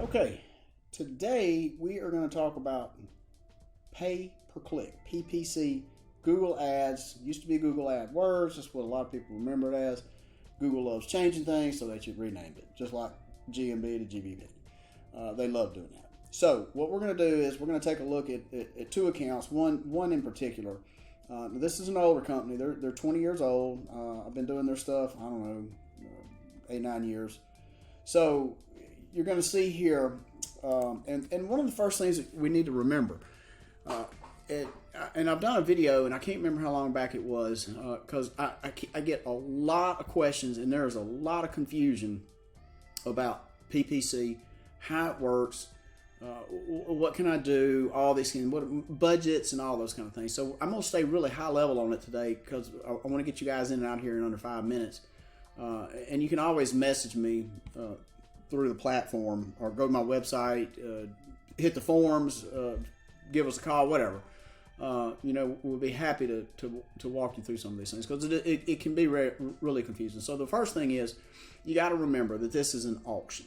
Okay, today we are going to talk about pay per click, PPC. Google Ads used to be Google AdWords. That's what a lot of people remember it as. Google loves changing things, so they should rename it, just like GMB to GBB. They love doing that. So what we're going to do is we're going to take a look at two accounts, one in particular. This is an older company. They're 20 years old. I've been doing their stuff, I don't know, 8-9 years. So you're going to see here, and one of the first things that we need to remember, and I've done a video, and I can't remember how long back it was, because I get a lot of questions, and there's a lot of confusion about PPC, how it works, what can I do, all these things, what budgets and all those kind of things. So I'm going to stay really high level on it today because I want to get you guys in and out here in under 5 minutes. And you can always message me through the platform or go to my website, hit the forums, give us a call, whatever. We'll be happy to walk you through some of these things because it can be really confusing. So the first thing is you got to remember that this is an auction.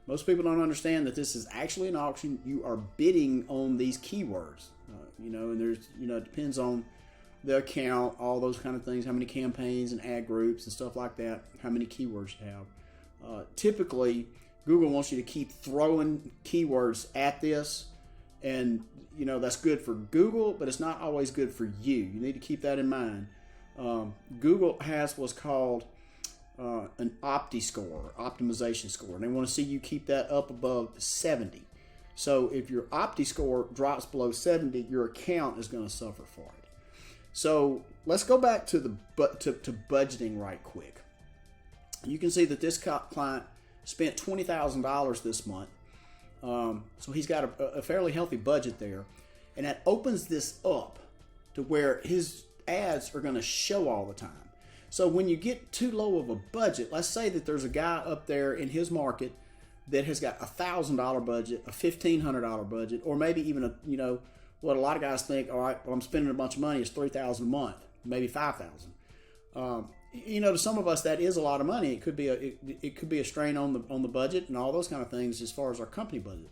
Most people don't understand that this is actually an auction. You are bidding on these keywords, and there's, it depends on the account, all those kind of things, how many campaigns and ad groups and stuff like that, how many keywords you have. Typically, Google wants you to keep throwing keywords at this, and that's good for Google, but it's not always good for you. You need to keep that in mind. Google has what's called an score, optimization score, and they want to see you keep that up above 70. So if your score drops below 70, your account is going to suffer for it. So let's go back to to budgeting right quick. You can see that this client spent $20,000 this month. So he's got a fairly healthy budget there. And that opens this up to where his ads are going to show all the time. So when you get too low of a budget, let's say that there's a guy up there in his market that has got $1,000 budget, a $1,500 budget, or maybe even what a lot of guys think, all right, well, I'm spending a bunch of money, it's $3,000 a month, maybe $5,000. To some of us that is a lot of money. It could be a strain on the budget and all those kind of things as far as our company budget.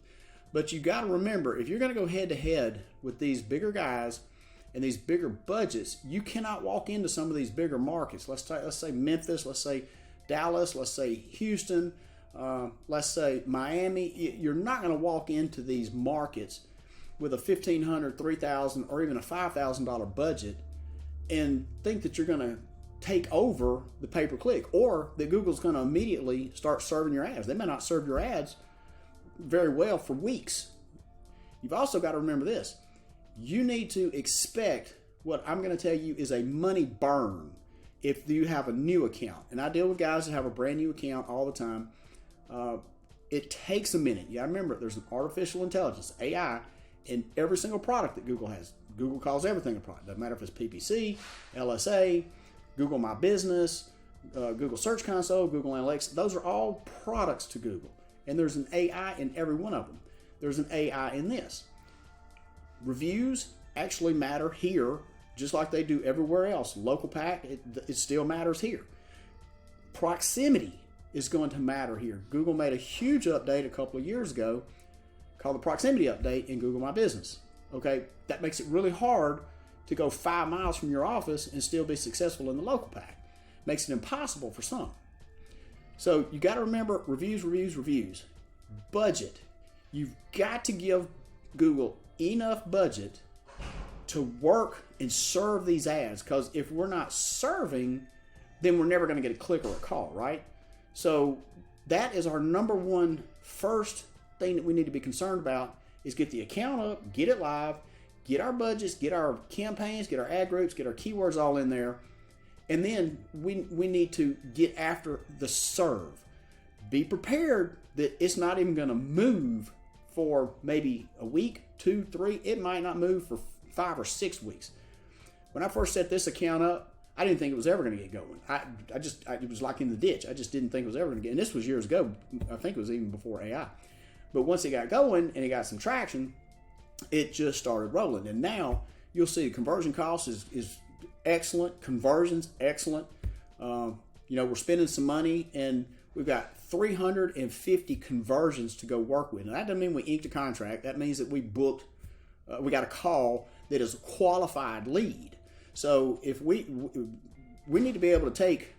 But you got to remember, if you're going to go head to head with these bigger guys and these bigger budgets, you cannot walk into some of these bigger markets. Let's say Memphis, let's say Dallas, let's say Houston, let's say Miami. You're not going to walk into these markets with a $1,500, $3,000, or even a $5,000 budget and think that you're going to take over the pay-per-click, or that Google's going to immediately start serving your ads. They may not serve your ads very well for weeks. You've also got to remember this. You need to expect what I'm going to tell you is a money burn if you have a new account. And I deal with guys that have a brand new account all the time. It takes a minute. You got to remember, there's an artificial intelligence, AI, in every single product that Google has. Google calls everything a product. Doesn't matter if it's PPC, LSA, Google My Business, Google Search Console, Google Analytics. Those are all products to Google. And there's an AI in every one of them. There's an AI in this. Reviews actually matter here, just like they do everywhere else. Local pack, it still matters here. Proximity is going to matter here. Google made a huge update a couple of years ago called the Proximity Update in Google My Business. Okay, that makes it really hard to go 5 miles from your office and still be successful in the local pack. Makes it impossible for some. So you got to remember reviews. Budget. You've got to give Google enough budget to work and serve these ads, because if we're not serving, then we're never going to get a click or a call, right? So that is our number one first thing that we need to be concerned about, is get the account up, get it live, get our budgets, get our campaigns, get our ad groups, get our keywords all in there. And then we need to get after the serve. Be prepared that it's not even going to move for maybe a week, 2, 3. It might not move for 5 or 6 weeks. When I first set this account up, I didn't think it was ever going to get going. It was like in the ditch. I just didn't think it was ever going to get. And this was years ago. I think it was even before AI. But once it got going and it got some traction, it just started rolling. And now you'll see conversion cost is excellent. Conversions, excellent. We're spending some money and We've got 350 conversions to go work with. And that doesn't mean we inked a contract. That means that we booked, we got a call that is a qualified lead. So if we need to be able to take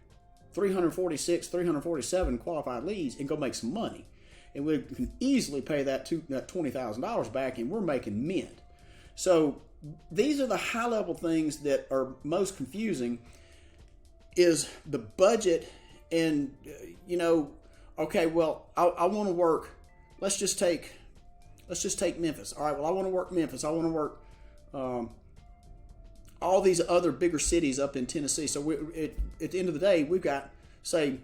346, 347 qualified leads and go make some money. And we can easily pay that $20,000 back, and we're making mint. So these are the high-level things that are most confusing, is the budget. And, okay, well, I want to work. Let's just take Memphis. All right, well, I want to work Memphis. I want to work all these other bigger cities up in Tennessee. So at the end of the day, we've got, say,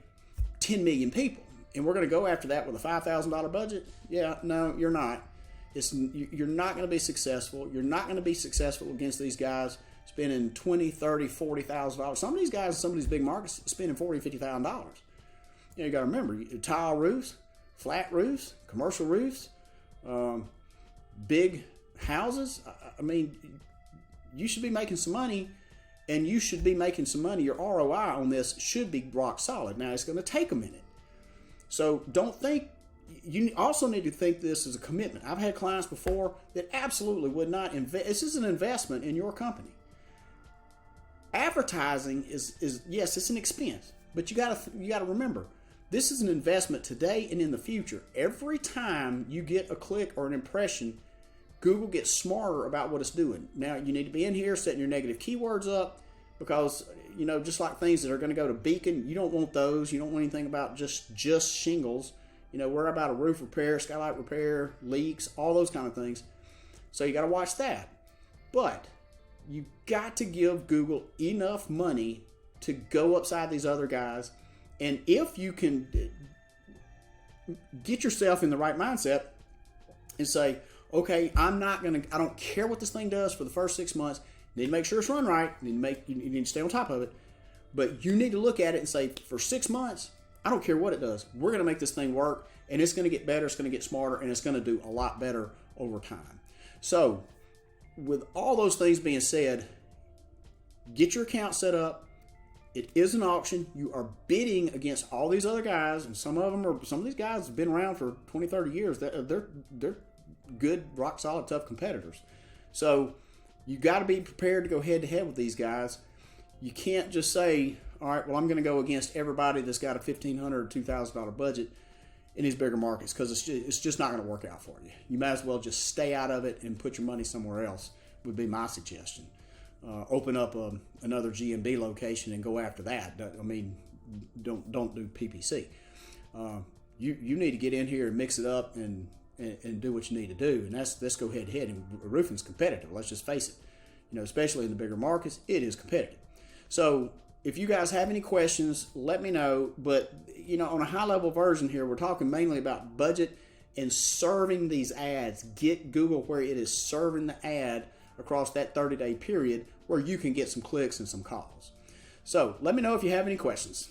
10 million people, and we're going to go after that with a $5,000 budget? Yeah, no, you're not. You're not going to be successful. You're not going to be successful against these guys spending $20,000, $30,000, $40,000. Some of these guys in some of these big markets spending $40,000, $50,000. You got to remember, tile roofs, flat roofs, commercial roofs, big houses. I mean, you should be making some money, and you should be making some money. Your ROI on this should be rock solid. Now, it's going to take a minute. So don't think, you also need to think this as a commitment. I've had clients before that absolutely would not invest. This is an investment in your company. Advertising is yes, it's an expense, but you got to remember, this is an investment today and in the future. Every time you get a click or an impression, Google gets smarter about what it's doing. Now, you need to be in here setting your negative keywords up, because, just like things that are going to go to Beacon, you don't want those. You don't want anything about just shingles. Worry about a roof repair, skylight repair, leaks, all those kind of things. So you got to watch that. But you got to give Google enough money to go upside these other guys. And if you can get yourself in the right mindset and say, okay, I don't care what this thing does for the first 6 months. You need to make sure it's run right. You need to stay on top of it. But you need to look at it and say, for 6 months, I don't care what it does. We're going to make this thing work, and it's going to get better. It's going to get smarter, and it's going to do a lot better over time. So with all those things being said, get your account set up. It is an auction. You are bidding against all these other guys, and some of these guys have been around for 20, 30 years. They're good, rock solid, tough competitors. So you got to be prepared to go head to head with these guys. You can't just say, all right, well, I'm going to go against everybody that's got a $1,500 or $2,000 budget in these bigger markets, because it's just not going to work out for you. You might as well just stay out of it and put your money somewhere else, would be my suggestion. Open up another G&B location and go after that. I mean, don't do PPC. You need to get in here and mix it up and do what you need to do. And let's go head to head. And roofing's competitive. Let's just face it. Especially in the bigger markets, it is competitive. So if you guys have any questions, let me know. But on a high level version here, we're talking mainly about budget and serving these ads. Get Google where it is serving the ad across that 30-day period where you can get some clicks and some calls. So let me know if you have any questions.